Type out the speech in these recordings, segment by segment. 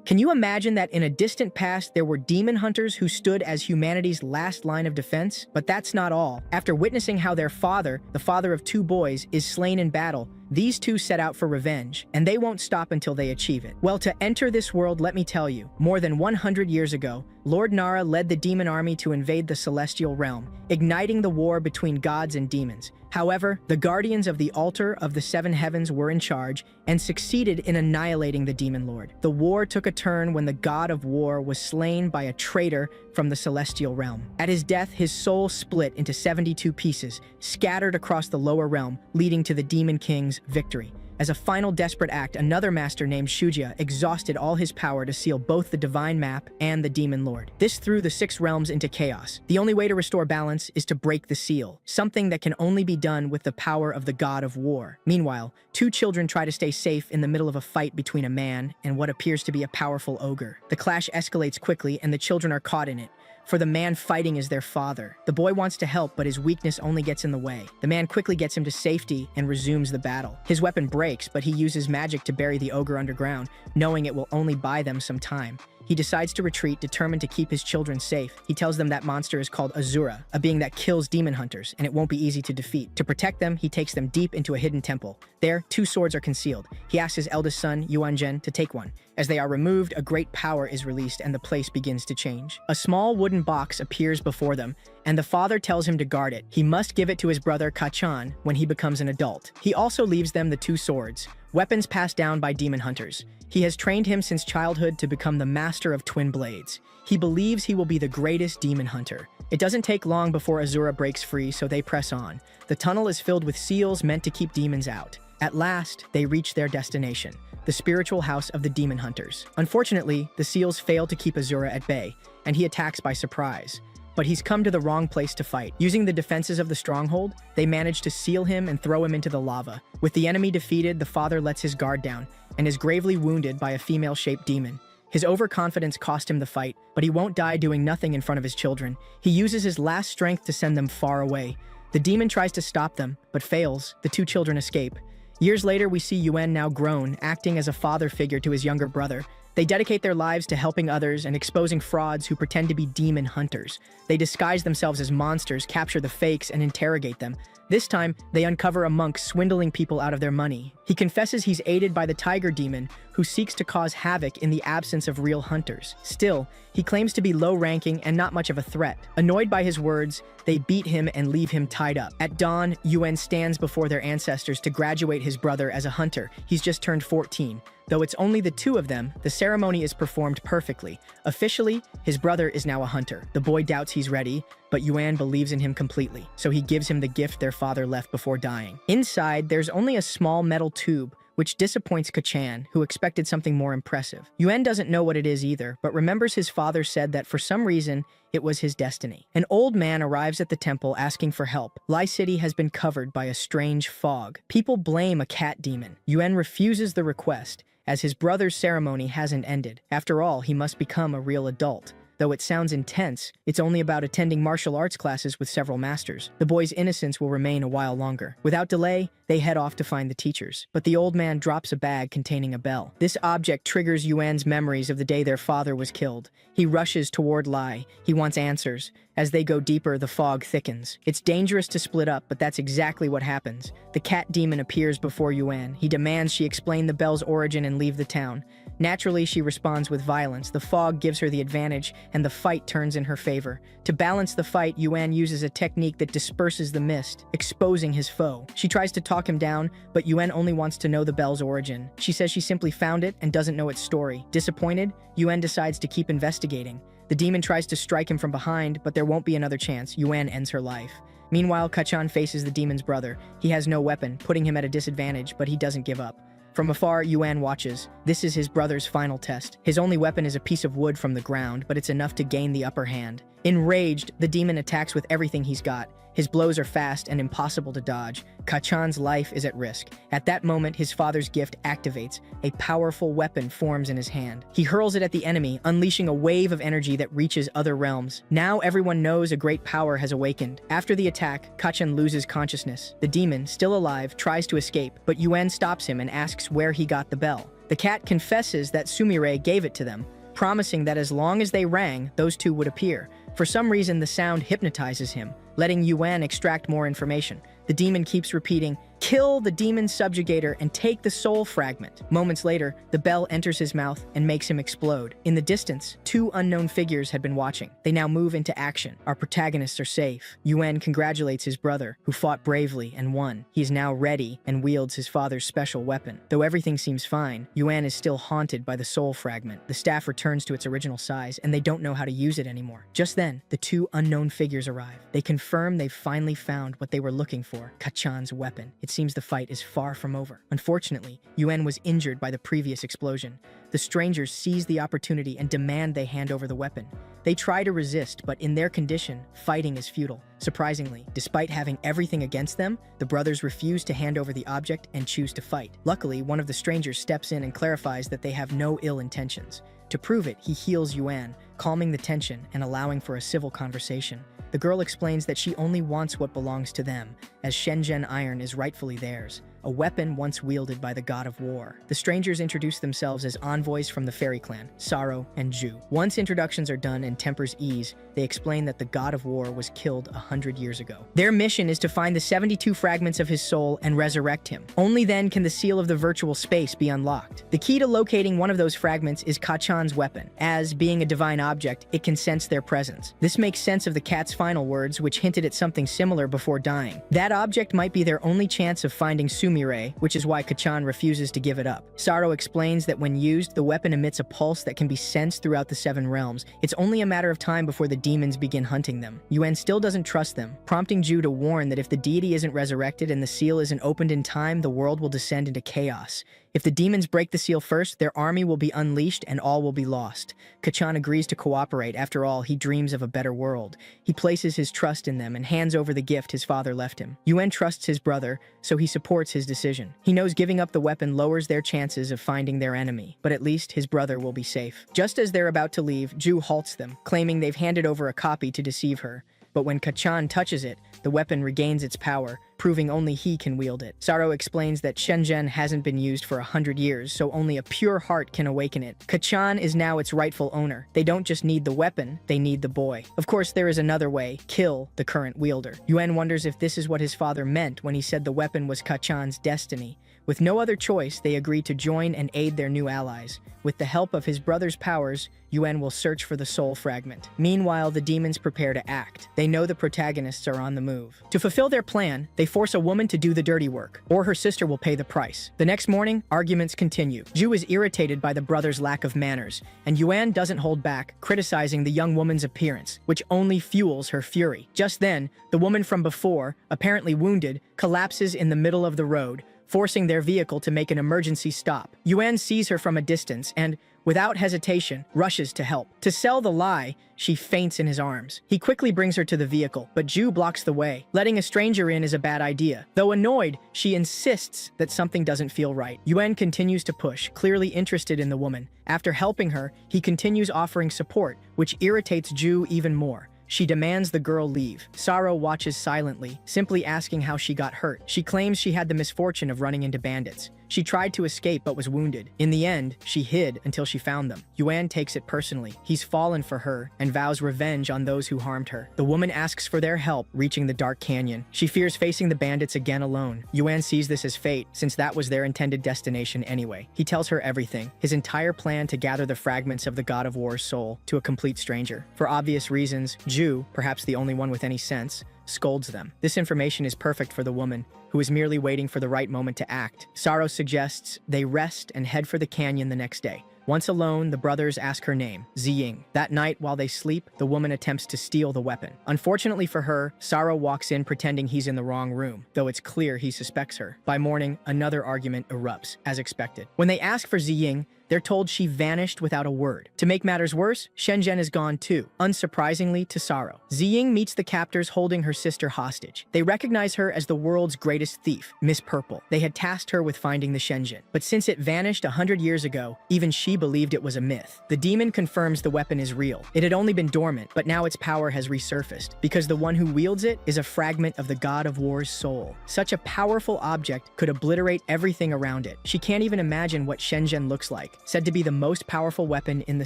Can you imagine that in a distant past there were demon hunters who stood as humanity's last line of defense? But that's not all. After witnessing how their father, the father of two boys, is slain in battle, these two set out for revenge, and they won't stop until they achieve it. Well, to enter this world, let me tell you, more than 100 years ago, Lord Nara led the demon army to invade the celestial realm, igniting the war between gods and demons. However, the guardians of the altar of the seven heavens were in charge and succeeded in annihilating the demon lord. The war took a turn when the god of war was slain by a traitor from the celestial realm. At his death, his soul split into 72 pieces, scattered across the lower realm, leading to the demon king's victory. As a final desperate act, another master named Shuja exhausted all his power to seal both the divine map and the demon lord. This threw the 6 realms into chaos. The only way to restore balance is to break the seal, something that can only be done with the power of the god of war. Meanwhile, 2 children try to stay safe in the middle of a fight between a man and what appears to be a powerful ogre. The clash escalates quickly and the children are caught in it, for the man fighting is their father. The boy wants to help, but his weakness only gets in the way. The man quickly gets him to safety and resumes the battle. His weapon breaks, but he uses magic to bury the ogre underground, knowing it will only buy them some time. He decides to retreat, determined to keep his children safe. He tells them that monster is called Azura, a being that kills demon hunters, and it won't be easy to defeat. To protect them, he takes them deep into a hidden temple. There, 2 swords are concealed. He asks his eldest son, Yuanzhen, to take one. As they are removed, a great power is released and the place begins to change. A small wooden box appears before them, and the father tells him to guard it. He must give it to his brother Kachan when he becomes an adult. He also leaves them the 2 swords, weapons passed down by demon hunters. He has trained him since childhood to become the master of twin blades. He believes he will be the greatest demon hunter. It doesn't take long before Azura breaks free, so they press on. The tunnel is filled with seals meant to keep demons out. At last, they reach their destination, the spiritual house of the demon hunters. Unfortunately, the seals fail to keep Azura at bay, and he attacks by surprise. But he's come to the wrong place to fight. Using the defenses of the stronghold, they manage to seal him and throw him into the lava. With the enemy defeated, the father lets his guard down and is gravely wounded by a female-shaped demon. His overconfidence cost him the fight, but he won't die doing nothing in front of his children. He uses his last strength to send them far away. The demon tries to stop them, but fails. The 2 children escape. Years later, we see Yuan, now grown, acting as a father figure to his younger brother. They dedicate their lives to helping others and exposing frauds who pretend to be demon hunters. They disguise themselves as monsters, capture the fakes, and interrogate them. This time, they uncover a monk swindling people out of their money. He confesses he's aided by the tiger demon, who seeks to cause havoc in the absence of real hunters. Still, he claims to be low-ranking and not much of a threat. Annoyed by his words, they beat him and leave him tied up. At dawn, Yuan stands before their ancestors to graduate his brother as a hunter. He's just turned 14. Though it's only the 2 of them, the ceremony is performed perfectly. Officially, his brother is now a hunter. The boy doubts he's ready, but Yuan believes in him completely, so he gives him the gift their father left before dying. Inside, there's only a small metal tube, which disappoints Kachan, who expected something more impressive. Yuan doesn't know what it is either, but remembers his father said that for some reason, it was his destiny. An old man arrives at the temple asking for help. Lai City has been covered by a strange fog. People blame a cat demon. Yuan refuses the request, as his brother's ceremony hasn't ended. After all, he must become a real adult. Though it sounds intense, it's only about attending martial arts classes with several masters. The boy's innocence will remain a while longer. Without delay, they head off to find the teachers. But the old man drops a bag containing a bell. This object triggers Yuan's memories of the day their father was killed. He rushes toward Lai. He wants answers. As they go deeper, the fog thickens. It's dangerous to split up, but that's exactly what happens. The cat demon appears before Yuan. He demands she explain the bell's origin and leave the town. Naturally, she responds with violence. The fog gives her the advantage, and the fight turns in her favor. To balance the fight, Yuan uses a technique that disperses the mist, exposing his foe. She tries to talk him down, but Yuan only wants to know the bell's origin. She says she simply found it and doesn't know its story. Disappointed, Yuan decides to keep investigating. The demon tries to strike him from behind, but there won't be another chance. Yuan ends her life. Meanwhile, Kachan faces the demon's brother. He has no weapon, putting him at a disadvantage, but he doesn't give up. From afar, Yuan watches. This is his brother's final test. His only weapon is a piece of wood from the ground, but it's enough to gain the upper hand. Enraged, the demon attacks with everything he's got. His blows are fast and impossible to dodge. Kachan's life is at risk. At that moment, his father's gift activates. A powerful weapon forms in his hand. He hurls it at the enemy, unleashing a wave of energy that reaches other realms. Now everyone knows a great power has awakened. After the attack, Kachan loses consciousness. The demon, still alive, tries to escape, but Yuan stops him and asks where he got the bell. The cat confesses that Sumire gave it to them, promising that as long as they rang, those two would appear. For some reason, the sound hypnotizes him, letting Yuan extract more information. The demon keeps repeating, "Kill the demon subjugator and take the soul fragment." Moments later, the bell enters his mouth and makes him explode. In the distance, two unknown figures had been watching. They now move into action. Our protagonists are safe. Yuan congratulates his brother, who fought bravely and won. He is now ready and wields his father's special weapon. Though everything seems fine, Yuan is still haunted by the soul fragment. The staff returns to its original size, and they don't know how to use it anymore. Just then, the two unknown figures arrive. They confirm they've finally found what they were looking for, Kachan's weapon. It seems the fight is far from over. Unfortunately, Yuan was injured by the previous explosion. The strangers seize the opportunity and demand they hand over the weapon. They try to resist, but in their condition, fighting is futile. Surprisingly, despite having everything against them, the brothers refuse to hand over the object and choose to fight. Luckily, one of the strangers steps in and clarifies that they have no ill intentions. To prove it, he heals Yuan, calming the tension and allowing for a civil conversation. The girl explains that she only wants what belongs to them, as Shenzhen iron is rightfully theirs, a weapon once wielded by the god of war. The strangers introduce themselves as envoys from the fairy clan, Saro and Ju. Once introductions are done and tempers ease, they explain that the god of war was killed 100 years ago. Their mission is to find the 72 fragments of his soul and resurrect him. Only then can the seal of the virtual space be unlocked. The key to locating one of those fragments is Kachan's weapon, as, being a divine object, it can sense their presence. This makes sense of the cat's final words, which hinted at something similar before dying. That object might be their only chance of finding Sumire, which is why Kachan refuses to give it up. Saro explains that when used, the weapon emits a pulse that can be sensed throughout the 7 realms. It's only a matter of time before the demons begin hunting them. Yuan still doesn't trust them, prompting Ju to warn that if the deity isn't resurrected and the seal isn't opened in time, the world will descend into chaos. If the demons break the seal first, their army will be unleashed and all will be lost. Kachan agrees to cooperate. After all, he dreams of a better world. He places his trust in them and hands over the gift his father left him. Yuan trusts his brother, so he supports his decision. He knows giving up the weapon lowers their chances of finding their enemy, but at least his brother will be safe. Just as they're about to leave, Ju halts them, claiming they've handed over a copy to deceive her. But when Kachan touches it, the weapon regains its power, proving only he can wield it. Saro explains that Shenzhen hasn't been used for 100 years, so only a pure heart can awaken it. Kachan is now its rightful owner. They don't just need the weapon, they need the boy. Of course, there is another way: kill the current wielder. Yuan wonders if this is what his father meant when he said the weapon was Kachan's destiny. With no other choice, they agree to join and aid their new allies. With the help of his brother's powers, Yuan will search for the soul fragment. Meanwhile, the demons prepare to act. They know the protagonists are on the move. To fulfill their plan, they force a woman to do the dirty work, or her sister will pay the price. The next morning, arguments continue. Ju is irritated by the brothers' lack of manners, and Yuan doesn't hold back, criticizing the young woman's appearance, which only fuels her fury. Just then, the woman from before, apparently wounded, collapses in the middle of the road, forcing their vehicle to make an emergency stop. Yuan sees her from a distance and, without hesitation, rushes to help. To sell the lie, she faints in his arms. He quickly brings her to the vehicle, but Ju blocks the way. Letting a stranger in is a bad idea. Though annoyed, she insists that something doesn't feel right. Yuan continues to push, clearly interested in the woman. After helping her, he continues offering support, which irritates Ju even more. She demands the girl leave. Saro watches silently, simply asking how she got hurt. She claims she had the misfortune of running into bandits. She tried to escape but was wounded. In the end, she hid until she found them. Yuan takes it personally. He's fallen for her and vows revenge on those who harmed her. The woman asks for their help, reaching the dark canyon. She fears facing the bandits again alone. Yuan sees this as fate, since that was their intended destination anyway. He tells her everything, his entire plan to gather the fragments of the God of War's soul, to a complete stranger. For obvious reasons, Ju, perhaps the only one with any sense, scolds them. This information is perfect for the woman, who is merely waiting for the right moment to act. Saro suggests they rest and head for the canyon the next day. Once alone, the brothers ask her name, Ziying. That night, while they sleep, the woman attempts to steal the weapon. Unfortunately for her, Saro walks in pretending he's in the wrong room, though it's clear he suspects her. By morning, another argument erupts, as expected. When they ask for Ziying, They're told she vanished without a word. To make matters worse, Shenzhen is gone too, unsurprisingly to sorrow. Ziying meets the captors holding her sister hostage. They recognize her as the world's greatest thief, Miss Purple. They had tasked her with finding the Shenzhen. But since it vanished 100 years ago, even she believed it was a myth. The demon confirms the weapon is real. It had only been dormant, but now its power has resurfaced, because the one who wields it is a fragment of the god of war's soul. Such a powerful object could obliterate everything around it. She can't even imagine what Shenzhen looks like, said to be the most powerful weapon in the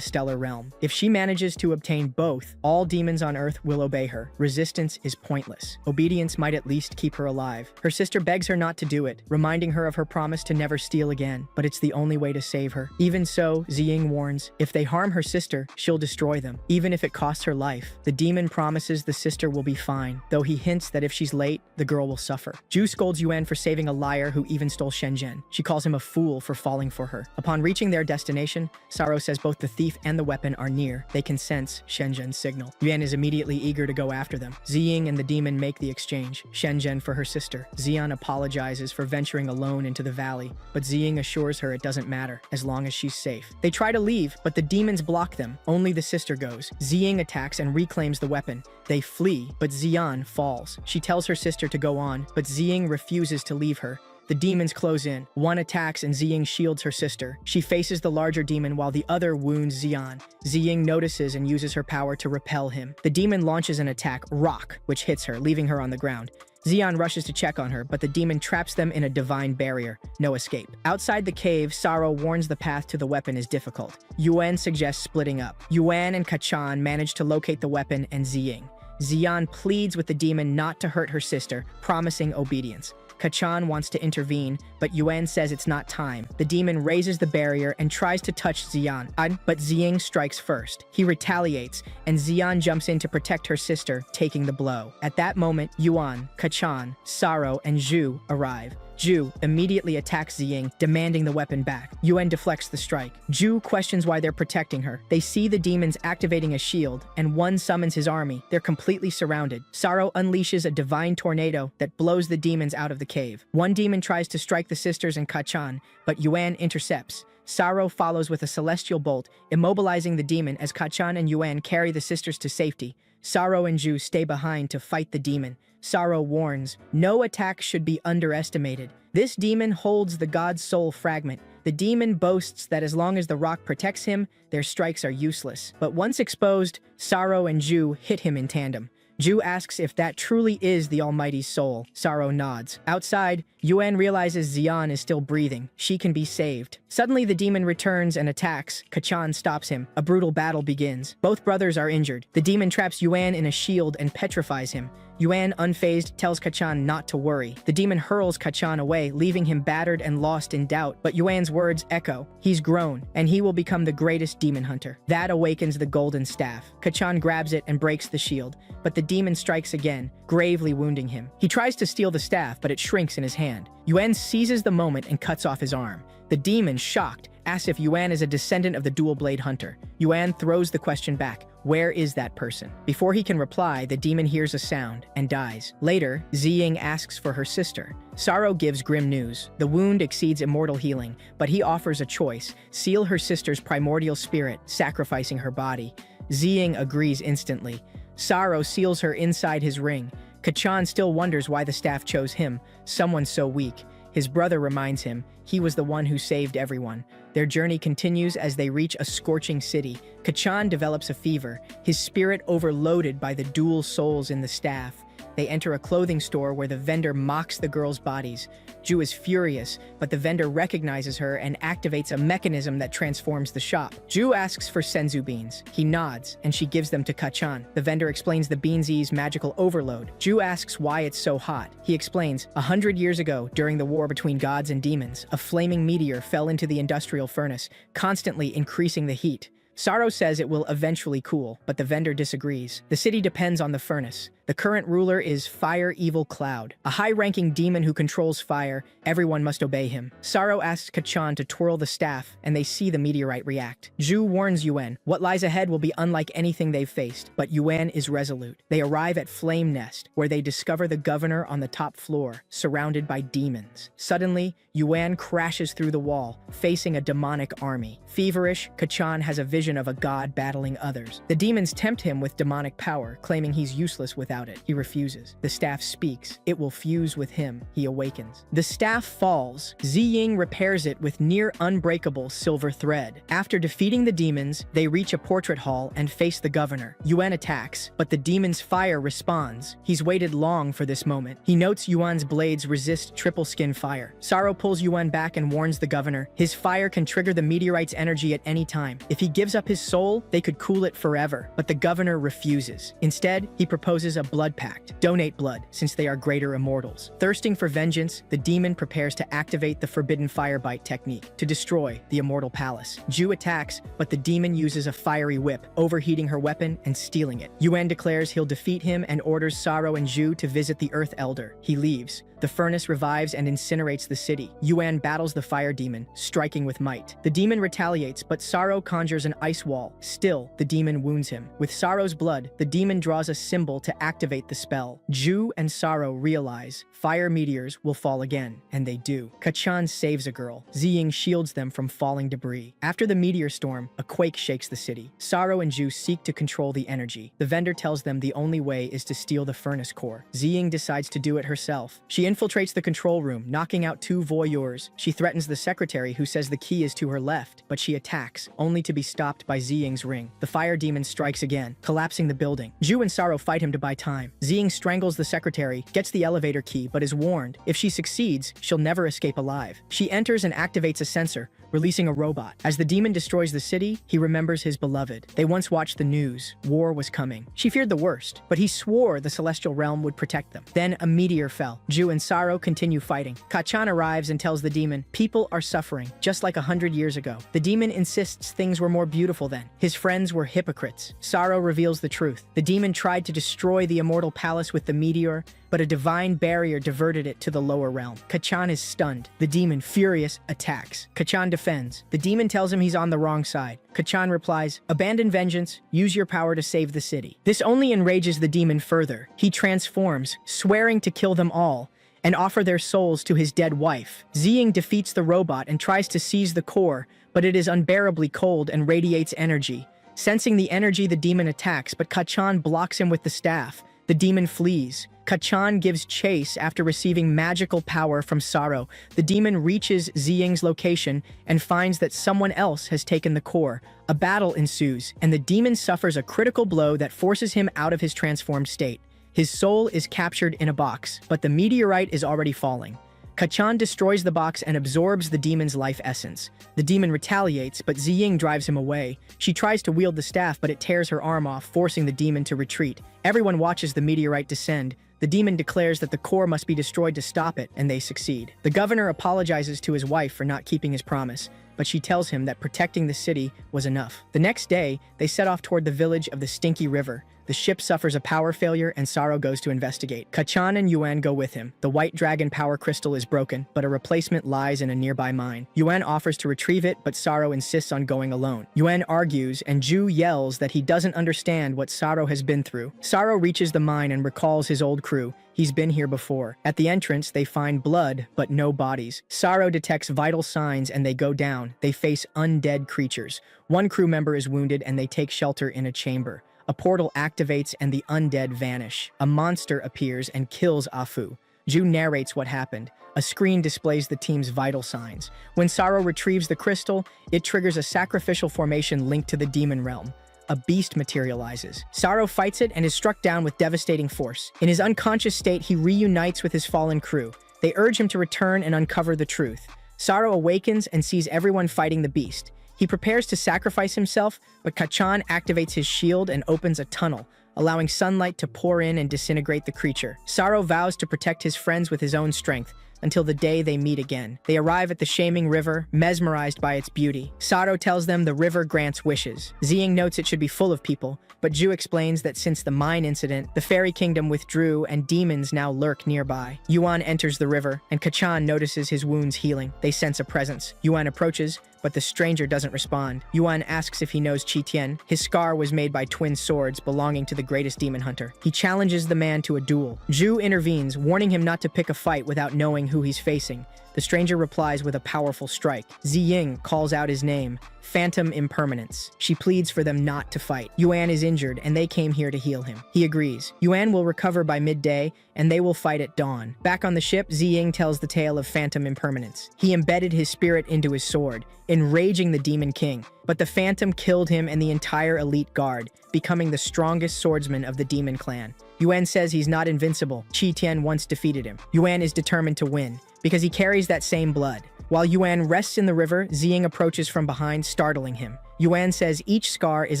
stellar realm. If she manages to obtain both, all demons on Earth will obey her. Resistance is pointless. Obedience might at least keep her alive. Her sister begs her not to do it, reminding her of her promise to never steal again, but it's the only way to save her. Even so, Ziying warns, if they harm her sister, she'll destroy them, even if it costs her life. The demon promises the sister will be fine, though he hints that if she's late, the girl will suffer. Ju scolds Yuan for saving a liar who even stole Shenzhen. She calls him a fool for falling for her. Upon reaching their destination, Saro says both the thief and the weapon are near. They can sense Shenzhen's signal. Yuan is immediately eager to go after them. Ziying and the demon make the exchange. Shenzhen for her sister. Xian apologizes for venturing alone into the valley, but Ziying assures her it doesn't matter, as long as she's safe. They try to leave, but the demons block them. Only the sister goes. Ziying attacks and reclaims the weapon. They flee, but Xian falls. She tells her sister to go on, but Ziying refuses to leave her. The demons close in. One attacks and Ziying shields her sister. She faces the larger demon while the other wounds Xian. Ziying notices and uses her power to repel him. The demon launches an attack, Rock, which hits her, leaving her on the ground. Xian rushes to check on her, but the demon traps them in a divine barrier. No escape. Outside the cave, Saro warns the path to the weapon is difficult. Yuan suggests splitting up. Yuan and Kachan manage to locate the weapon and Ziying. Xian pleads with the demon not to hurt her sister, promising obedience. Kachan wants to intervene, but Yuan says it's not time. The demon raises the barrier and tries to touch Xian, but Ziying strikes first. He retaliates, and Xian jumps in to protect her sister, taking the blow. At that moment, Yuan, Kachan, Saro, and Zhu arrive. Zhu immediately attacks Ziying, demanding the weapon back. Yuan deflects the strike. Zhu questions why they're protecting her. They see the demons activating a shield, and one summons his army. They're completely surrounded. Saro unleashes a divine tornado that blows the demons out of the cave. One demon tries to strike the sisters and Kachan, but Yuan intercepts. Saro follows with a celestial bolt, immobilizing the demon as Kachan and Yuan carry the sisters to safety. Saro and Zhu stay behind to fight the demon. Saro warns, no attack should be underestimated. This demon holds the god's soul fragment. The demon boasts that as long as the rock protects him, their strikes are useless. But once exposed, Saro and Zhu hit him in tandem. Zhu asks if that truly is the Almighty's soul. Saro nods. Outside, Yuan realizes Xian is still breathing. She can be saved. Suddenly, the demon returns and attacks. Kachan stops him. A brutal battle begins. Both brothers are injured. The demon traps Yuan in a shield and petrifies him. Yuan, unfazed, tells Kachan not to worry. The demon hurls Kachan away, leaving him battered and lost in doubt. But Yuan's words echo. He's grown, and he will become the greatest demon hunter. That awakens the golden staff. Kachan grabs it and breaks the shield, but the demon strikes again, gravely wounding him. He tries to steal the staff, but it shrinks in his hand. Yuan seizes the moment and cuts off his arm. The demon, shocked, asks if Yuan is a descendant of the dual-blade hunter. Yuan throws the question back. Where is that person? Before he can reply, the demon hears a sound and dies. Later, Ziying asks for her sister. Saro gives grim news. The wound exceeds immortal healing, but he offers a choice. Seal her sister's primordial spirit, sacrificing her body. Ziying agrees instantly. Saro seals her inside his ring. Kachan still wonders why the staff chose him, someone so weak. His brother reminds him he was the one who saved everyone. Their journey continues as they reach a scorching city. Kachan develops a fever, his spirit overloaded by the dual souls in the staff. They enter a clothing store where the vendor mocks the girls' bodies. Ju is furious, but the vendor recognizes her and activates a mechanism that transforms the shop. Ju asks for senzu beans. He nods, and she gives them to Kachan. The vendor explains the beans' magical overload. Ju asks why it's so hot. He explains, 100 years ago, during the war between gods and demons, a flaming meteor fell into the industrial furnace, constantly increasing the heat. Sorrow says it will eventually cool, but the vendor disagrees. The city depends on the furnace. The current ruler is Fire Evil Cloud, a high-ranking demon who controls fire. Everyone must obey him. Sorrow asks Kachan to twirl the staff, and they see the meteorite react. Zhu warns Yuan. What lies ahead will be unlike anything they've faced, but Yuan is resolute. They arrive at Flame Nest, where they discover the governor on the top floor, surrounded by demons. Suddenly, Yuan crashes through the wall, facing a demonic army. Feverish, Kachan has a vision of a god battling others. The demons tempt him with demonic power, claiming he's useless without it. He refuses. The staff speaks. It will fuse with him. He awakens. The staff falls. Ziying repairs it with near unbreakable silver thread. After defeating the demons, they reach a portrait hall and face the governor. Yuan attacks, but the demon's fire responds. He's waited long for this moment. He notes Yuan's blades resist triple skin fire. Sorrow pulls Yuan back and warns the governor. His fire can trigger the meteorite's energy at any time. If he gives up his soul, they could cool it forever. But the governor refuses. Instead, he proposes a blood pact. Donate blood, since they are greater immortals. Thirsting for vengeance, the demon prepares to activate the forbidden fire bite technique to destroy the immortal palace. Zhu attacks, but the demon uses a fiery whip, overheating her weapon and stealing it. Yuan declares he'll defeat him and orders Sorrow and Zhu to visit the Earth Elder. He leaves. The furnace revives and incinerates the city. Yuan battles the fire demon, striking with might. The demon retaliates, but Sorrow conjures an ice wall. Still, the demon wounds him. With Sorrow's blood, the demon draws a symbol to activate the spell. Zhu and Sorrow realize fire meteors will fall again, and they do. Kachan saves a girl. Ziying shields them from falling debris. After the meteor storm, a quake shakes the city. Sorrow and Zhu seek to control the energy. The vendor tells them the only way is to steal the furnace core. Ziying decides to do it herself. She infiltrates the control room, knocking out 2 voyeurs. She threatens the secretary, who says the key is to her left, but she attacks, only to be stopped by Ziying's ring. The fire demon strikes again, collapsing the building. Zhu and Sorrow fight him to buy time. Ziying strangles the secretary, gets the elevator key, but is warned. If she succeeds, she'll never escape alive. She enters and activates a sensor, releasing a robot. As the demon destroys the city, he remembers his beloved. They once watched the news. War was coming. She feared the worst, but he swore the celestial realm would protect them. Then a meteor fell. Zhu and Sorrow continue fighting. Kachan arrives and tells the demon, people are suffering, just like 100 years ago. The demon insists things were more beautiful then. His friends were hypocrites. Sorrow reveals the truth. The demon tried to destroy the immortal palace with the meteor, but a divine barrier diverted it to the lower realm. Kachan is stunned. The demon, furious, attacks. Kachan defends. The demon tells him he's on the wrong side. Kachan replies, abandon vengeance, use your power to save the city. This only enrages the demon further. He transforms, swearing to kill them all, and offer their souls to his dead wife. Ziying defeats the robot and tries to seize the core, but it is unbearably cold and radiates energy. Sensing the energy, the demon attacks, but Kachan blocks him with the staff. The demon flees. Kachan gives chase after receiving magical power from Sorrow. The demon reaches Ziying's location and finds that someone else has taken the core. A battle ensues, and the demon suffers a critical blow that forces him out of his transformed state. His soul is captured in a box, but the meteorite is already falling. Kachan destroys the box and absorbs the demon's life essence. The demon retaliates, but Ziying drives him away. She tries to wield the staff, but it tears her arm off, forcing the demon to retreat. Everyone watches the meteorite descend. The demon declares that the core must be destroyed to stop it, and they succeed. The governor apologizes to his wife for not keeping his promise, but she tells him that protecting the city was enough. The next day, they set off toward the village of the Stinky River. The ship suffers a power failure, and Sorrow goes to investigate. Kachan and Yuan go with him. The White Dragon power crystal is broken, but a replacement lies in a nearby mine. Yuan offers to retrieve it, but Sorrow insists on going alone. Yuan argues, and Zhu yells that he doesn't understand what Sorrow has been through. Sorrow reaches the mine and recalls his old crew. He's been here before. At the entrance, they find blood, but no bodies. Sorrow detects vital signs and they go down. They face undead creatures. One crew member is wounded and they take shelter in a chamber. A portal activates and the undead vanish. A monster appears and kills Afu. Zhu narrates what happened. A screen displays the team's vital signs. When Sorrow retrieves the crystal, it triggers a sacrificial formation linked to the demon realm. A beast materializes. Sorrow fights it and is struck down with devastating force. In his unconscious state, he reunites with his fallen crew. They urge him to return and uncover the truth. Sorrow awakens and sees everyone fighting the beast. He prepares to sacrifice himself, but Kachan activates his shield and opens a tunnel, allowing sunlight to pour in and disintegrate the creature. Sorrow vows to protect his friends with his own strength. until the day they meet again. They arrive at the Shaming River, mesmerized by its beauty. Saro tells them the river grants wishes. Ziying notes it should be full of people, but Ju explains that since the mine incident, the fairy kingdom withdrew and demons now lurk nearby. Yuan enters the river, and Kachan notices his wounds healing. They sense a presence. Yuan approaches, but the stranger doesn't respond. Yuan asks if he knows Qi Tian. His scar was made by twin swords belonging to the greatest demon hunter. He challenges the man to a duel. Ju intervenes, warning him not to pick a fight without knowing who he's facing. The stranger replies with a powerful strike. Ziying calls out his name, Phantom Impermanence. She pleads for them not to fight. Yuan is injured, and they came here to heal him. He agrees. Yuan will recover by midday, and they will fight at dawn. Back on the ship, Ziying tells the tale of Phantom Impermanence. He embedded his spirit into his sword, enraging the Demon King. But the Phantom killed him and the entire elite guard, becoming the strongest swordsman of the Demon Clan. Yuan says he's not invincible. Qi Tian once defeated him. Yuan is determined to win, because he carries that same blood. While Yuan rests in the river, Ziying approaches from behind, startling him. Yuan says each scar is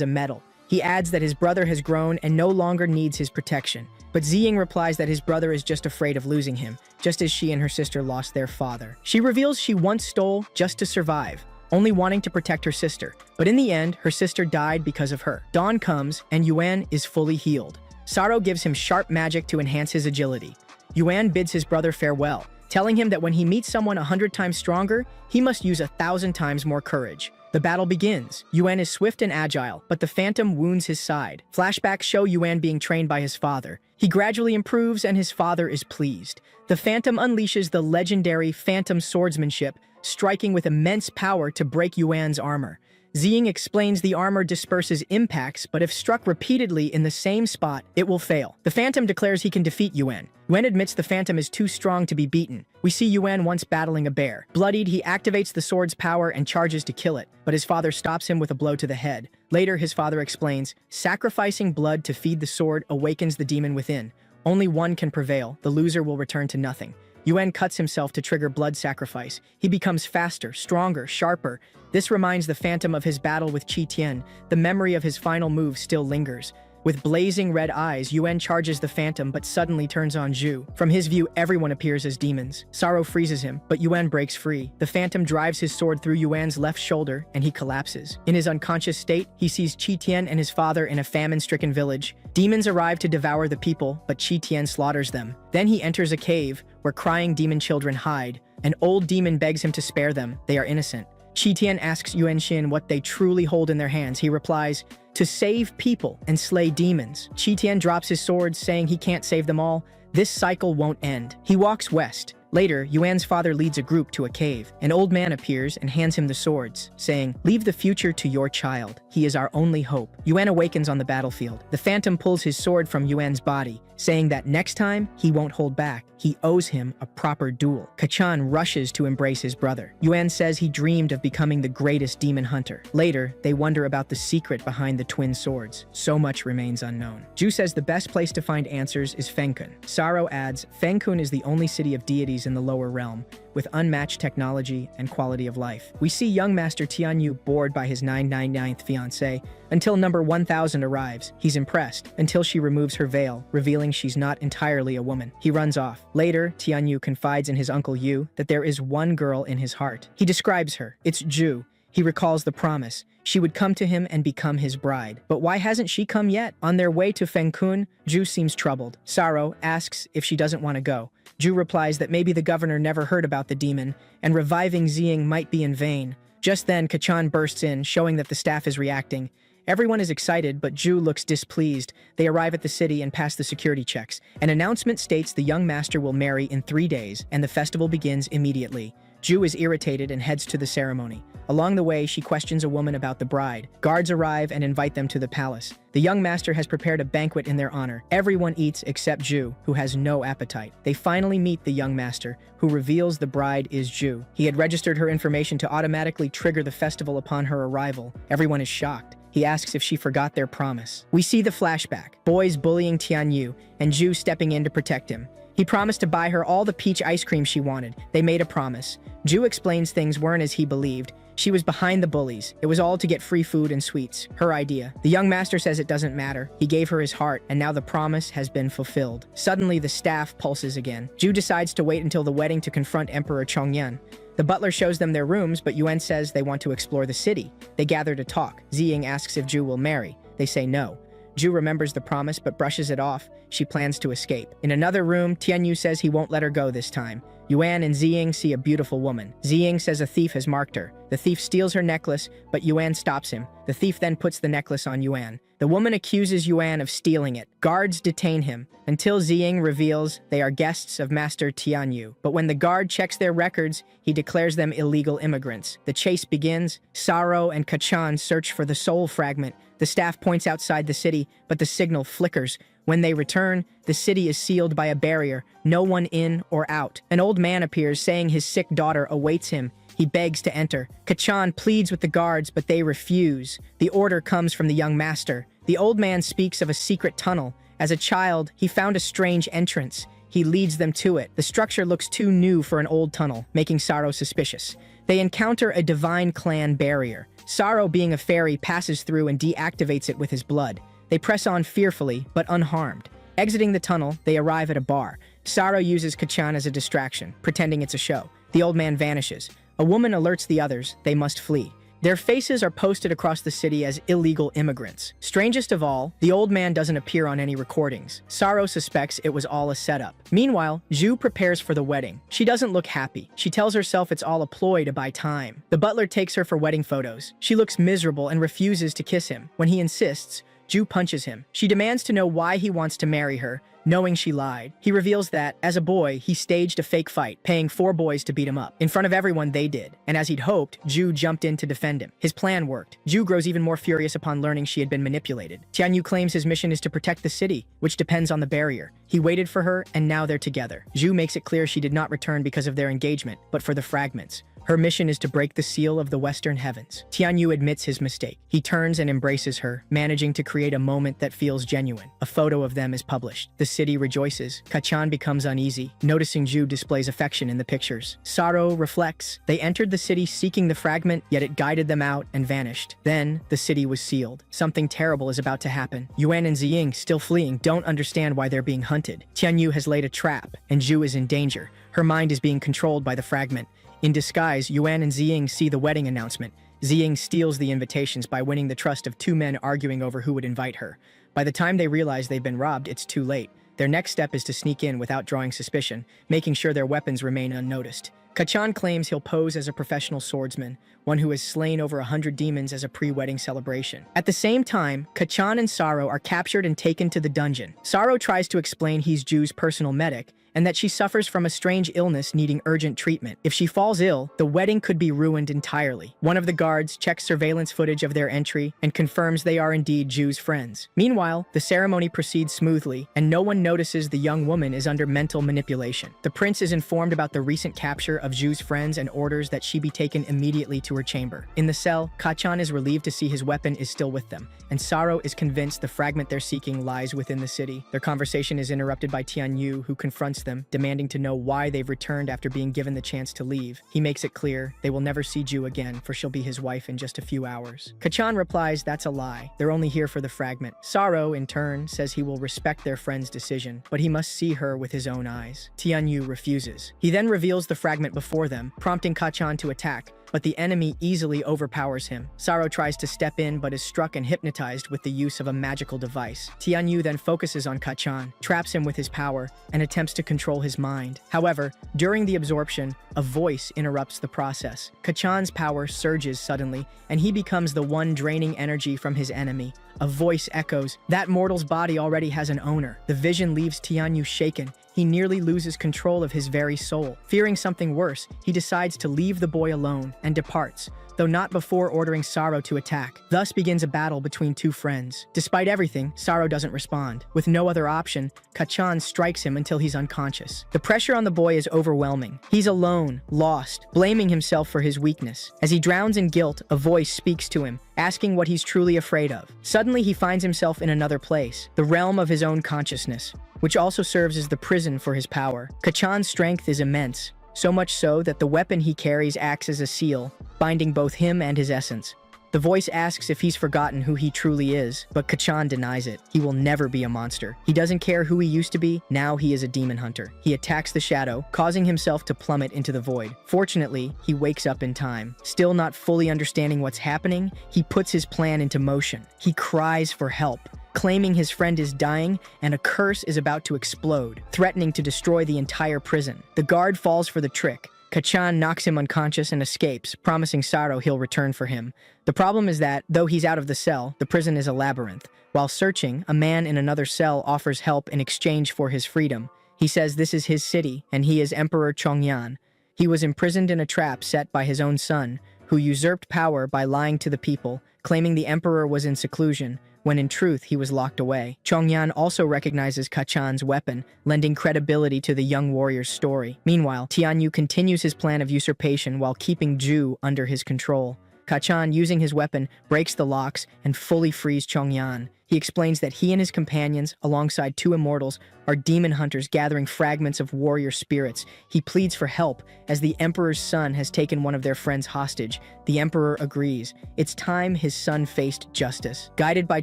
a medal. He adds that his brother has grown and no longer needs his protection. But Ziying replies that his brother is just afraid of losing him, just as she and her sister lost their father. She reveals she once stole just to survive, only wanting to protect her sister. But in the end, her sister died because of her. Dawn comes, and Yuan is fully healed. Saro gives him sharp magic to enhance his agility. Yuan bids his brother farewell, telling him that when he meets someone 100 times stronger, he must use 1,000 times more courage. The battle begins. Yuan is swift and agile, but the Phantom wounds his side. Flashbacks show Yuan being trained by his father. He gradually improves, and his father is pleased. The Phantom unleashes the legendary Phantom swordsmanship, striking with immense power to break Yuan's armor. Ziying explains the armor disperses impacts, but if struck repeatedly in the same spot, it will fail. The Phantom declares he can defeat Yuan. Yuan admits the Phantom is too strong to be beaten. We see Yuan once battling a bear. Bloodied, he activates the sword's power and charges to kill it, but his father stops him with a blow to the head. Later, his father explains, sacrificing blood to feed the sword awakens the demon within. Only one can prevail. The loser will return to nothing. Yuan cuts himself to trigger blood sacrifice. He becomes faster, stronger, sharper. This reminds the Phantom of his battle with Qi Tian. The memory of his final move still lingers. With blazing red eyes, Yuan charges the Phantom but suddenly turns on Ju. From his view, everyone appears as demons. Saro freezes him, but Yuan breaks free. The Phantom drives his sword through Yuan's left shoulder, and he collapses. In his unconscious state, he sees Qi Tian and his father in a famine-stricken village. Demons arrive to devour the people, but Qi Tian slaughters them. Then he enters a cave, where crying demon children hide. An old demon begs him to spare them. They are innocent. Qi Tian asks Yuan Xin what they truly hold in their hands. He replies, to save people and slay demons. Qi Tian drops his sword, saying he can't save them all. This cycle won't end. He walks west. Later, Yuan's father leads a group to a cave. An old man appears and hands him the swords, saying, leave the future to your child. He is our only hope. Yuan awakens on the battlefield. The Phantom pulls his sword from Yuan's body, saying that next time, he won't hold back. He owes him a proper duel. Kachan rushes to embrace his brother. Yuan says he dreamed of becoming the greatest demon hunter. Later, they wonder about the secret behind the twin swords. So much remains unknown. Ju says the best place to find answers is Fengkun. Saro adds, Fengkun is the only city of deities in the lower realm, with unmatched technology and quality of life. We see young Master Tianyu bored by his 999th fiancée until number 1000 arrives. He's impressed until she removes her veil, revealing she's not entirely a woman. He runs off. Later, Tianyu confides in his uncle Yu that there is one girl in his heart. He describes her. It's Ju. He recalls the promise. She would come to him and become his bride. But why hasn't she come yet? On their way to Fengkun, Ju seems troubled. Saro asks if she doesn't want to go. Ju replies that maybe the governor never heard about the demon, and reviving Ziying might be in vain. Just then, Kachan bursts in, showing that the staff is reacting. Everyone is excited, but Ju looks displeased. They arrive at the city and pass the security checks. An announcement states the young master will marry in 3 days, and the festival begins immediately. Ju is irritated and heads to the ceremony. Along the way, she questions a woman about the bride. Guards arrive and invite them to the palace. The young master has prepared a banquet in their honor. Everyone eats except Ju, who has no appetite. They finally meet the young master, who reveals the bride is Ju. He had registered her information to automatically trigger the festival upon her arrival. Everyone is shocked. He asks if she forgot their promise. We see the flashback. Boys bullying Tianyu, and Ju stepping in to protect him. He promised to buy her all the peach ice cream she wanted. They made a promise. Ju explains things weren't as he believed. She was behind the bullies. It was all to get free food and sweets. Her idea. The young master says it doesn't matter. He gave her his heart, and now the promise has been fulfilled. Suddenly, the staff pulses again. Ju decides to wait until the wedding to confront Emperor Chongyan. The butler shows them their rooms, but Yuan says they want to explore the city. They gather to talk. Ziying asks if Ju will marry. They say no. Ju remembers the promise but brushes it off. She plans to escape. In another room, Tianyu says he won't let her go this time. Yuan and Ziying see a beautiful woman. Ziying says a thief has marked her. The thief steals her necklace, but Yuan stops him. The thief then puts the necklace on Yuan. The woman accuses Yuan of stealing it. Guards detain him, until Ziying reveals they are guests of Master Tianyu. But when the guard checks their records, he declares them illegal immigrants. The chase begins. Saro and Kachan search for the soul fragment. The staff points outside the city, but the signal flickers. When they return, the city is sealed by a barrier, no one in or out. An old man appears, saying his sick daughter awaits him. He begs to enter. Kachan pleads with the guards, but they refuse. The order comes from the young master. The old man speaks of a secret tunnel. As a child, he found a strange entrance. He leads them to it. The structure looks too new for an old tunnel, making Saro suspicious. They encounter a divine clan barrier. Saro, being a fairy, passes through and deactivates it with his blood. They press on fearfully, but unharmed. Exiting the tunnel, they arrive at a bar. Saro uses Kachan as a distraction, pretending it's a show. The old man vanishes. A woman alerts the others they must flee. Their faces are posted across the city as illegal immigrants. Strangest of all, the old man doesn't appear on any recordings. Saro suspects it was all a setup. Meanwhile, Zhu prepares for the wedding. She doesn't look happy. She tells herself it's all a ploy to buy time. The butler takes her for wedding photos. She looks miserable and refuses to kiss him. When he insists, Zhu punches him. She demands to know why he wants to marry her, knowing she lied. He reveals that, as a boy, he staged a fake fight, paying 4 boys to beat him up. In front of everyone, they did. And as he'd hoped, Zhu jumped in to defend him. His plan worked. Zhu grows even more furious upon learning she had been manipulated. Tianyu claims his mission is to protect the city, which depends on the barrier. He waited for her, and now they're together. Zhu makes it clear she did not return because of their engagement, but for the fragments. Her mission is to break the seal of the Western Heavens. Tianyu admits his mistake. He turns and embraces her, managing to create a moment that feels genuine. A photo of them is published. The city rejoices. Kachan becomes uneasy, noticing Zhu displays affection in the pictures. Saro reflects. They entered the city seeking the fragment, yet it guided them out and vanished. Then, the city was sealed. Something terrible is about to happen. Yuan and Ziying, still fleeing, don't understand why they're being hunted. Tianyu has laid a trap, and Zhu is in danger. Her mind is being controlled by the fragment. In disguise, Yuan and Ziying see the wedding announcement. Ziying steals the invitations by winning the trust of 2 men arguing over who would invite her. By the time they realize they've been robbed, it's too late. Their next step is to sneak in without drawing suspicion, making sure their weapons remain unnoticed. Kachan claims he'll pose as a professional swordsman, one who has slain over 100 demons as a pre-wedding celebration. At the same time, Kachan and Saro are captured and taken to the dungeon. Saro tries to explain he's Ju's personal medic, and that she suffers from a strange illness needing urgent treatment. If she falls ill, the wedding could be ruined entirely. One of the guards checks surveillance footage of their entry and confirms they are indeed Ju's friends. Meanwhile, the ceremony proceeds smoothly, and no one notices the young woman is under mental manipulation. The prince is informed about the recent capture of Ju's friends and orders that she be taken immediately to her chamber. In the cell, Kachan is relieved to see his weapon is still with them, and Saro is convinced the fragment they're seeking lies within the city. Their conversation is interrupted by Tianyu, who confronts them, demanding to know why they've returned after being given the chance to leave. He makes it clear they will never see Ju again, for she'll be his wife in just a few hours. Kachan replies that's a lie. They're only here for the fragment. Saro, in turn, says he will respect their friend's decision, but he must see her with his own eyes. Tianyu refuses. He then reveals the fragment before them, prompting Kachan to attack, but the enemy easily overpowers him. Saro tries to step in but is struck and hypnotized with the use of a magical device. Tianyu then focuses on Kachan, traps him with his power, and attempts to control his mind. However, during the absorption, a voice interrupts the process. Kachan's power surges suddenly, and he becomes the one draining energy from his enemy. A voice echoes, "That mortal's body already has an owner." The vision leaves Tianyu shaken. He nearly loses control of his very soul. Fearing something worse, he decides to leave the boy alone and departs. though not before ordering Saro to attack. Thus begins a battle between two friends. Despite everything, Saro doesn't respond. With no other option, Kachan strikes him until he's unconscious. The pressure on the boy is overwhelming. He's alone, lost, blaming himself for his weakness. As he drowns in guilt, a voice speaks to him, asking what he's truly afraid of. Suddenly, he finds himself in another place, the realm of his own consciousness, which also serves as the prison for his power. Kachan's strength is immense, so much so that the weapon he carries acts as a seal, binding both him and his essence. The voice asks if he's forgotten who he truly is, but Kachan denies it. He will never be a monster. He doesn't care who he used to be, now he is a demon hunter. He attacks the shadow, causing himself to plummet into the void. Fortunately, he wakes up in time. Still not fully understanding what's happening, he puts his plan into motion. He cries for help, claiming his friend is dying and a curse is about to explode, threatening to destroy the entire prison. The guard falls for the trick. Kachan knocks him unconscious and escapes, promising Saro he'll return for him. The problem is that, though he's out of the cell, the prison is a labyrinth. While searching, a man in another cell offers help in exchange for his freedom. He says this is his city, and he is Emperor Chongyan. He was imprisoned in a trap set by his own son, who usurped power by lying to the people, claiming the emperor was in seclusion, when in truth he was locked away. Chongyan also recognizes Kachan's weapon, lending credibility to the young warrior's story. Meanwhile, Tianyu continues his plan of usurpation while keeping Zhu under his control. Kachan, using his weapon, breaks the locks and fully frees Chongyan. He explains that he and his companions, alongside two immortals, are demon hunters gathering fragments of warrior spirits. He pleads for help, as the Emperor's son has taken one of their friends hostage. The Emperor agrees. It's time his son faced justice. Guided by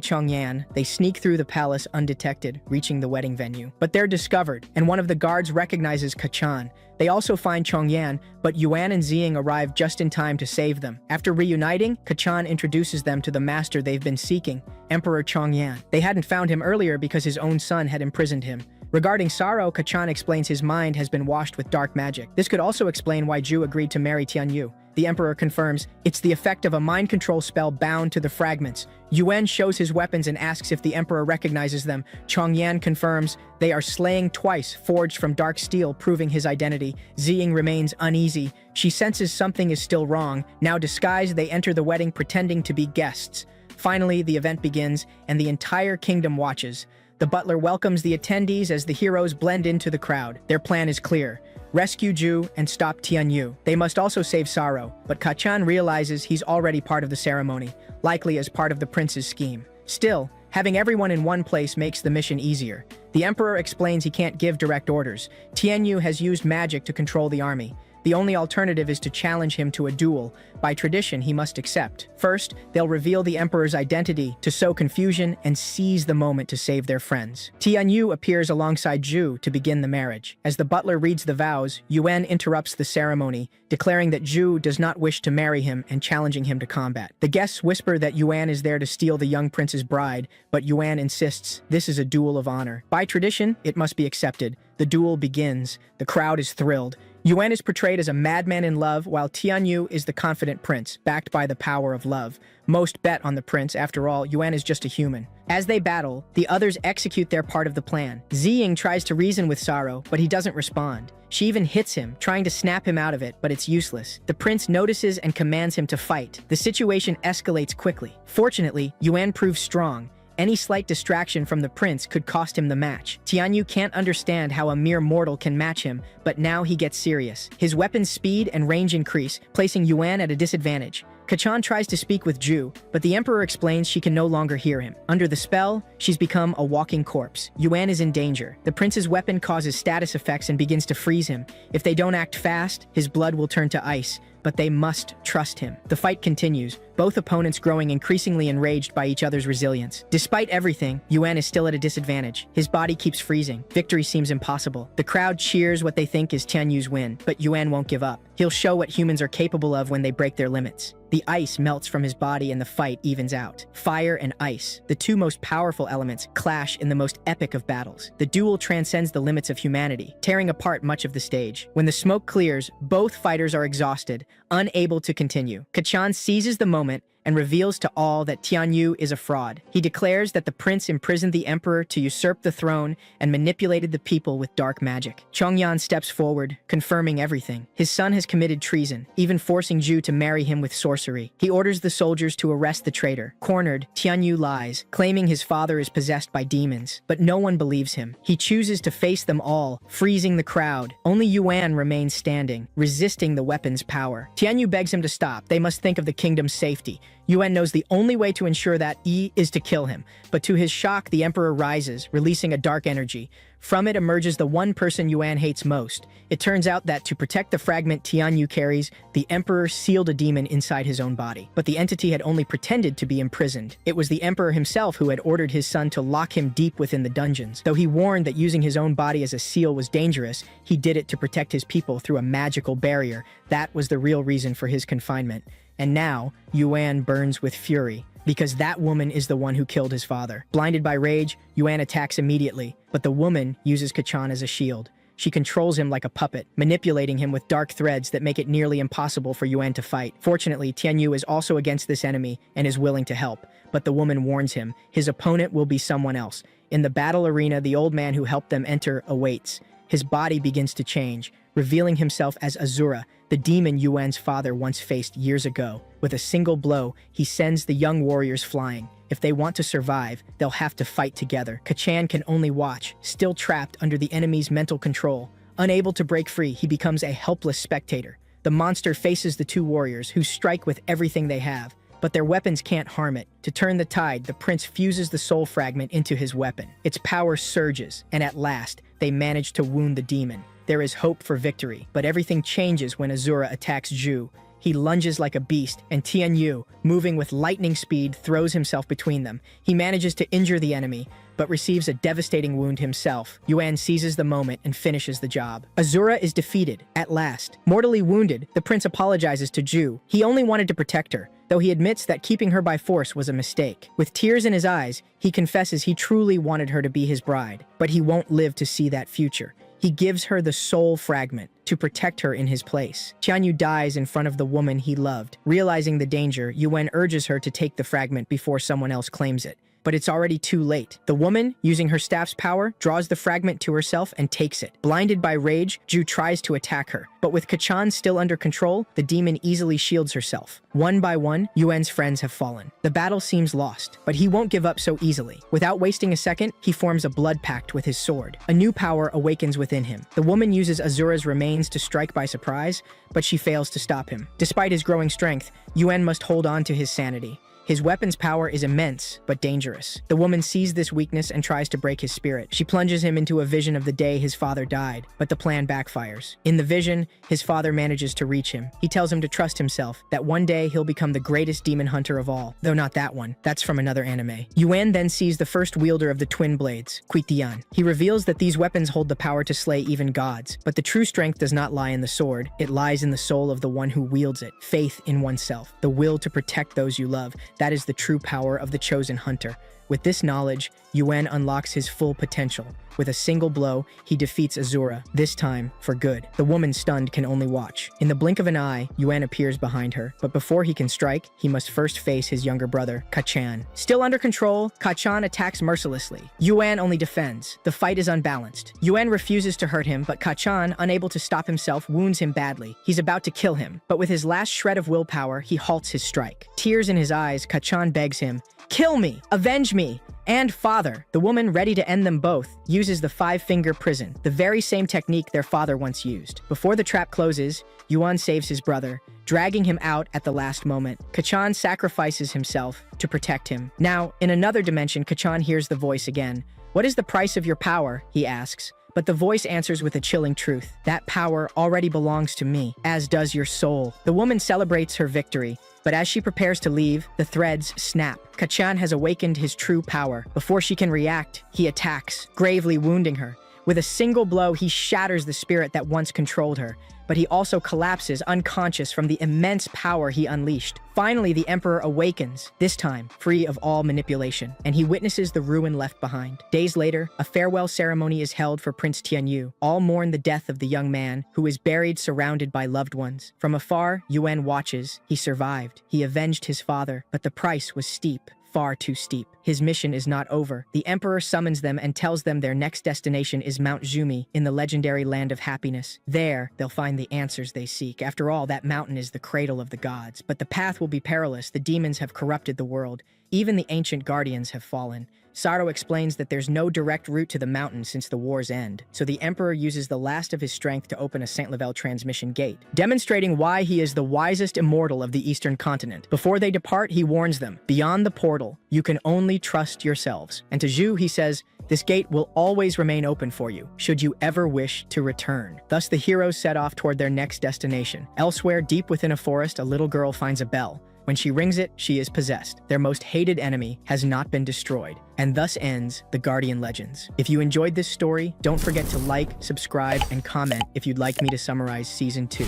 Chongyan, they sneak through the palace undetected, reaching the wedding venue. But they're discovered, and one of the guards recognizes Kachan. They also find Chongyan, but Yuan and Ziying arrive just in time to save them. After reuniting, Kachan introduces them to the master they've been seeking, Emperor Chongyan. They hadn't found him earlier because his own son had imprisoned him. Regarding Saro, Kachan explains his mind has been washed with dark magic. This could also explain why Zhu agreed to marry Tianyu. The Emperor confirms it's the effect of a mind control spell bound to the fragments. Yuan shows his weapons and asks if the Emperor recognizes them. Chongyan confirms they are slaying twice, forged from dark steel, proving his identity. Ziying remains uneasy. She senses something is still wrong. Now disguised, they enter the wedding pretending to be guests. Finally, the event begins, and the entire kingdom watches. The butler welcomes the attendees as the heroes blend into the crowd. Their plan is clear: rescue Zhu and stop Tianyu. They must also save Saro, but Kachan realizes he's already part of the ceremony, likely as part of the prince's scheme. Still, having everyone in one place makes the mission easier. The Emperor explains he can't give direct orders. Tianyu has used magic to control the army. The only alternative is to challenge him to a duel. By tradition, he must accept. First, they'll reveal the Emperor's identity to sow confusion and seize the moment to save their friends. Tianyu appears alongside Zhu to begin the marriage. As the butler reads the vows, Yuan interrupts the ceremony, declaring that Zhu does not wish to marry him and challenging him to combat. The guests whisper that Yuan is there to steal the young prince's bride, but Yuan insists this is a duel of honor. By tradition, it must be accepted. The duel begins. The crowd is thrilled. Yuan is portrayed as a madman in love, while Tianyu is the confident prince, backed by the power of love. Most bet on the prince. After all, Yuan is just a human. As they battle, the others execute their part of the plan. Ziying tries to reason with Saro, but he doesn't respond. She even hits him, trying to snap him out of it, but it's useless. The prince notices and commands him to fight. The situation escalates quickly. Fortunately, Yuan proves strong. Any slight distraction from the prince could cost him the match. Tianyu can't understand how a mere mortal can match him, but now he gets serious. His weapon's speed and range increase, placing Yuan at a disadvantage. Kachan tries to speak with Zhu, but the Emperor explains she can no longer hear him. Under the spell, she's become a walking corpse. Yuan is in danger. The prince's weapon causes status effects and begins to freeze him. If they don't act fast, his blood will turn to ice, but they must trust him. The fight continues, both opponents growing increasingly enraged by each other's resilience. Despite everything, Yuan is still at a disadvantage. His body keeps freezing. Victory seems impossible. The crowd cheers what they think is Tianyu's win, but Yuan won't give up. He'll show what humans are capable of when they break their limits. The ice melts from his body and the fight evens out. Fire and ice, the two most powerful elements, clash in the most epic of battles. The duel transcends the limits of humanity, tearing apart much of the stage. When the smoke clears, both fighters are exhausted, unable to continue. Kachan seizes the moment and reveals to all that Tianyu is a fraud. He declares that the prince imprisoned the emperor to usurp the throne and manipulated the people with dark magic. Chongyan steps forward, confirming everything. His son has committed treason, even forcing Zhu to marry him with sorcery. He orders the soldiers to arrest the traitor. Cornered, Tianyu lies, claiming his father is possessed by demons. But no one believes him. He chooses to face them all, freezing the crowd. Only Yuan remains standing, resisting the weapon's power. Tianyu begs him to stop. They must think of the kingdom's safety. Yuan knows the only way to ensure that is to kill him. But to his shock, the emperor rises, releasing a dark energy. From it emerges the one person Yuan hates most. It turns out that to protect the fragment Tianyu carries, the emperor sealed a demon inside his own body. But the entity had only pretended to be imprisoned. It was the emperor himself who had ordered his son to lock him deep within the dungeons. Though he warned that using his own body as a seal was dangerous, he did it to protect his people through a magical barrier. That was the real reason for his confinement. And now, Yuan burns with fury, because that woman is the one who killed his father. Blinded by rage, Yuan attacks immediately, but the woman uses Kachan as a shield. She controls him like a puppet, manipulating him with dark threads that make it nearly impossible for Yuan to fight. Fortunately, Tianyu is also against this enemy and is willing to help, but the woman warns him his opponent will be someone else. In the battle arena, the old man who helped them enter awaits. His body begins to change, revealing himself as Azura, the demon Yuan's father once faced years ago. With a single blow, he sends the young warriors flying. If they want to survive, they'll have to fight together. Kachan can only watch, still trapped under the enemy's mental control. Unable to break free, he becomes a helpless spectator. The monster faces the two warriors, who strike with everything they have. But their weapons can't harm it. To turn the tide, the prince fuses the soul fragment into his weapon. Its power surges, and at last, they manage to wound the demon. There is hope for victory, but everything changes when Azura attacks Zhu. He lunges like a beast, and Tianyu, moving with lightning speed, throws himself between them. He manages to injure the enemy, but receives a devastating wound himself. Yuan seizes the moment and finishes the job. Azura is defeated, at last. Mortally wounded, the prince apologizes to Zhu. He only wanted to protect her, though he admits that keeping her by force was a mistake. With tears in his eyes, he confesses he truly wanted her to be his bride, but he won't live to see that future. He gives her the soul fragment to protect her in his place. Tianyu dies in front of the woman he loved. Realizing the danger, Yuan urges her to take the fragment before someone else claims it. But it's already too late. The woman, using her staff's power, draws the fragment to herself and takes it. Blinded by rage, Zhu tries to attack her. But with Kachan still under control, the demon easily shields herself. One by one, Yuan's friends have fallen. The battle seems lost, but he won't give up so easily. Without wasting a second, he forms a blood pact with his sword. A new power awakens within him. The woman uses Azura's remains to strike by surprise, but she fails to stop him. Despite his growing strength, Yuan must hold on to his sanity. His weapon's power is immense, but dangerous. The woman sees this weakness and tries to break his spirit. She plunges him into a vision of the day his father died, but the plan backfires. In the vision, his father manages to reach him. He tells him to trust himself, that one day he'll become the greatest demon hunter of all. Though not that one. That's from another anime. Yuan then sees the first wielder of the twin blades, Quitian. He reveals that these weapons hold the power to slay even gods. But the true strength does not lie in the sword. It lies in the soul of the one who wields it. Faith in oneself. The will to protect those you love. That is the true power of the chosen hunter. With this knowledge, Yuan unlocks his full potential. With a single blow, he defeats Azura, this time for good. The woman, stunned, can only watch. In the blink of an eye, Yuan appears behind her, but before he can strike, he must first face his younger brother, Kachan. Still under control, Kachan attacks mercilessly. Yuan only defends. The fight is unbalanced. Yuan refuses to hurt him, but Kachan, unable to stop himself, wounds him badly. He's about to kill him, but with his last shred of willpower, he halts his strike. Tears in his eyes, Kachan begs him, "Kill me! Avenge me! And father." The woman, ready to end them both, uses the five-finger prison, the very same technique their father once used. Before the trap closes, Yuan saves his brother, dragging him out at the last moment. Kachan sacrifices himself to protect him. Now, in another dimension, Kachan hears the voice again. "What is the price of your power?" he asks. But the voice answers with a chilling truth. "That power already belongs to me, as does your soul." The woman celebrates her victory, but as she prepares to leave, the threads snap. Kachan has awakened his true power. Before she can react, he attacks, gravely wounding her. With a single blow, he shatters the spirit that once controlled her. but he also collapses unconscious from the immense power he unleashed. Finally, the Emperor awakens, this time free of all manipulation, and he witnesses the ruin left behind. Days later, a farewell ceremony is held for Prince Tianyu. All mourn the death of the young man, who is buried surrounded by loved ones. From afar, Yuan watches. He survived. He avenged his father, but the price was steep. Far too steep. His mission is not over. The Emperor summons them and tells them their next destination is Mount Zumi, in the legendary land of happiness. There, they'll find the answers they seek. After all, that mountain is the cradle of the gods. But the path will be perilous. The demons have corrupted the world. Even the ancient guardians have fallen. Saro explains that there's no direct route to the mountain since the war's end, so the Emperor uses the last of his strength to open a Saint Level transmission gate, demonstrating why he is the wisest immortal of the Eastern continent. Before they depart, he warns them, beyond the portal, you can only trust yourselves. And to Zhu, he says, this gate will always remain open for you, should you ever wish to return. Thus, the heroes set off toward their next destination. Elsewhere, deep within a forest, a little girl finds a bell. When she rings it, she is possessed. Their most hated enemy has not been destroyed. And thus ends the Guardian Legends. If you enjoyed this story, don't forget to like, subscribe, and comment if you'd like me to summarize Season 2.